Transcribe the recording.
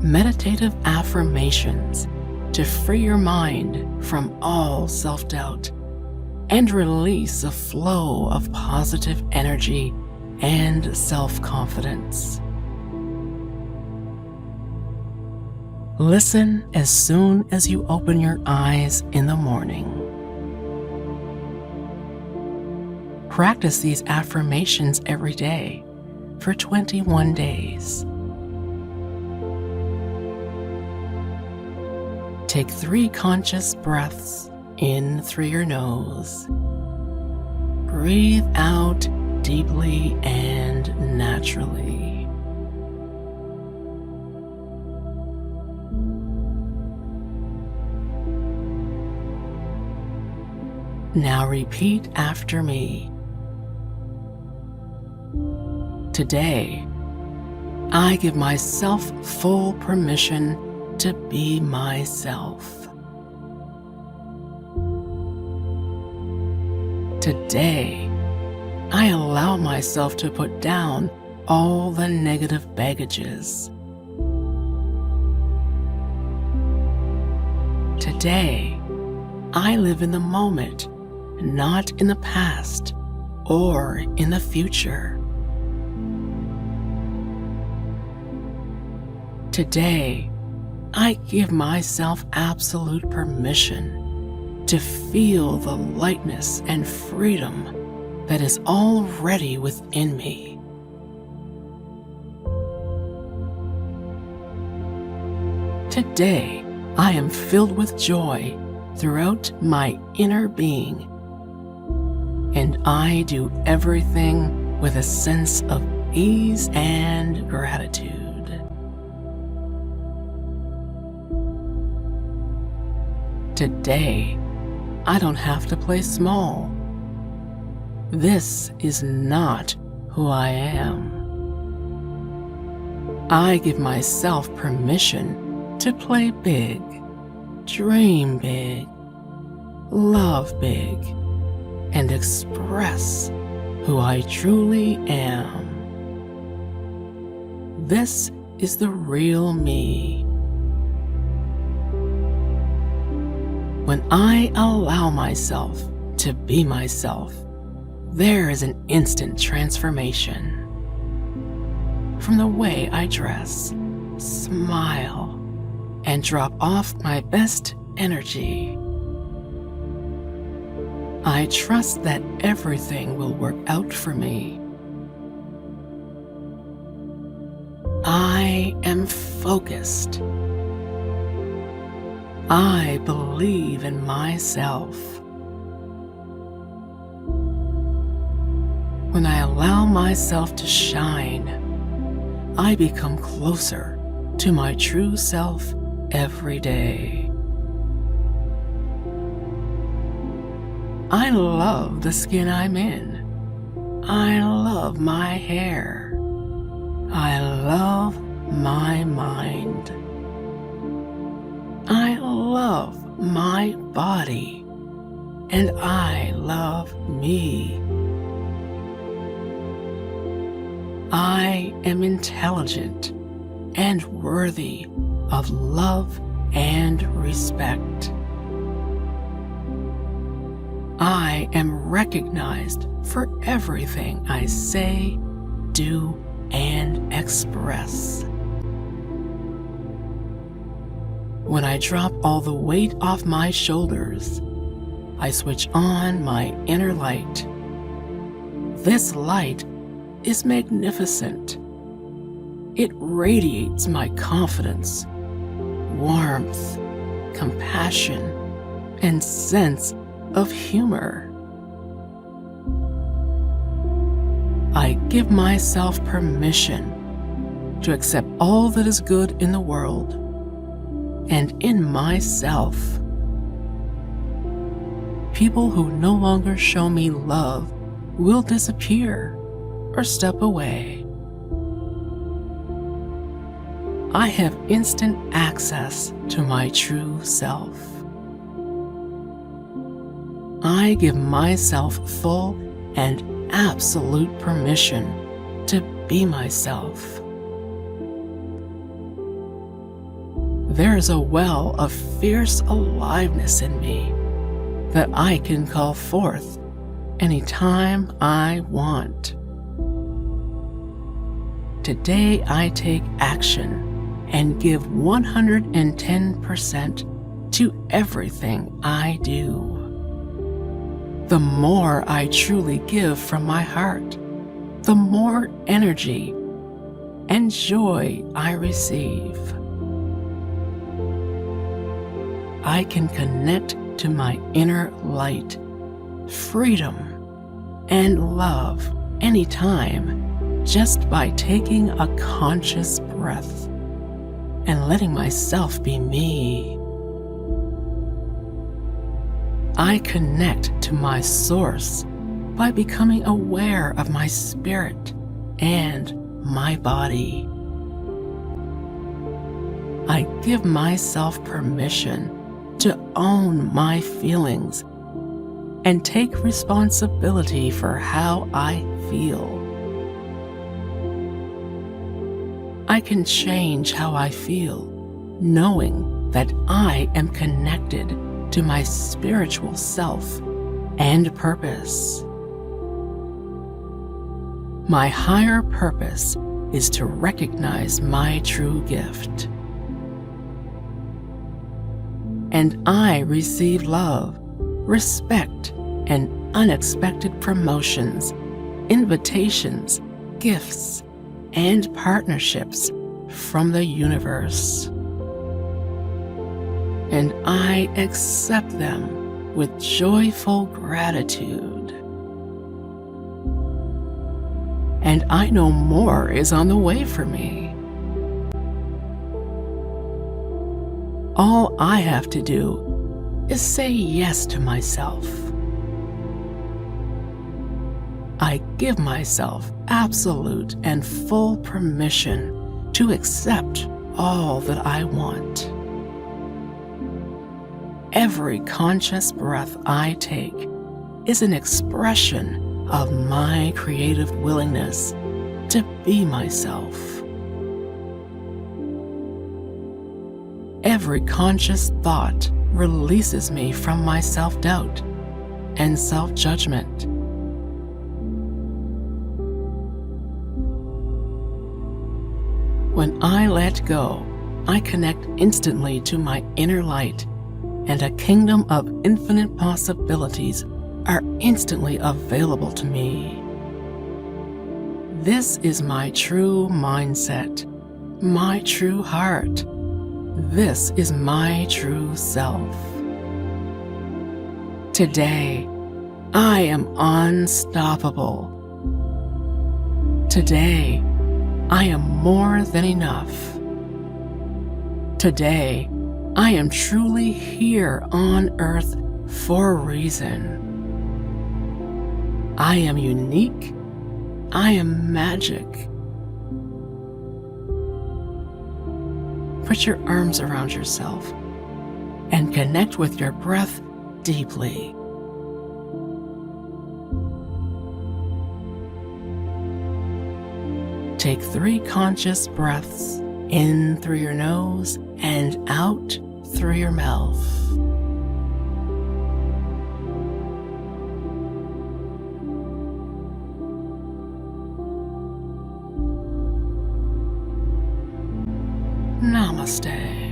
meditative affirmations to free your mind from all self-doubt and release a flow of positive energy and self-confidence. Listen as soon as you open your eyes in the morning. Practice these affirmations every day for 21 days. Take 3 conscious breaths in through your nose. Breathe out deeply and naturally. Now repeat after me. Today, I give myself full permission to be myself. Today, I allow myself to put down all the negative baggages. Today, I live in the moment, not in the past or in the future. Today, I give myself absolute permission to feel the lightness and freedom that is already within me. Today, I am filled with joy throughout my inner being, and I do everything with a sense of ease and gratitude. Today, I don't have to play small. This is not who I am. I give myself permission to play big, dream big, love big, and express who I truly am. This is the real me. When I allow myself to be myself, there is an instant transformation. From the way I dress, smile, and drop off my best energy, I trust that everything will work out for me. I am focused. I believe in myself. When I allow myself to shine, I become closer to my true self every day. I love the skin I'm in. I love my hair. I love my mind. I love my body, and I love me. I am intelligent and worthy of love and respect. I am recognized for everything I say, do, and express. When I drop all the weight off my shoulders, I switch on my inner light. This light is magnificent. It radiates my confidence, warmth, compassion, and sense of humor. I give myself permission to accept all that is good in the world and in myself. People who no longer show me love will disappear or step away. I have instant access to my true self. I give myself full and absolute permission to be myself. there is a well of fierce aliveness in me that I can call forth anytime I want. Today I take action and give 110% to everything I do. The more I truly give from my heart, the more energy and joy I receive. I can connect to my inner light, freedom, and love anytime just by taking a conscious breath and letting myself be me. I connect to my source by becoming aware of my spirit and my body. I give myself permission to own my feelings and take responsibility for how I feel. I can change how I feel, knowing that I am connected to my spiritual self and purpose. My higher purpose is to recognize my true gift. And I receive love, respect, and unexpected promotions, invitations, gifts, and partnerships from the universe. And I accept them with joyful gratitude. And I know more is on the way for me. All I have to do is say yes to myself. I give myself absolute and full permission to accept all that I want. Every conscious breath I take is an expression of my creative willingness to be myself. Every conscious thought releases me from my self-doubt and self-judgment. When I let go, I connect instantly to my inner light, and a kingdom of infinite possibilities are instantly available to me. This is my true mindset, my true heart. This is my true self. Today, I am unstoppable. Today, I am more than enough. Today, I am truly here on earth for a reason. I am unique. I am magic. Put your arms around yourself and connect with your breath deeply. Take 3 conscious breaths in through your nose and out through your mouth. Namaste.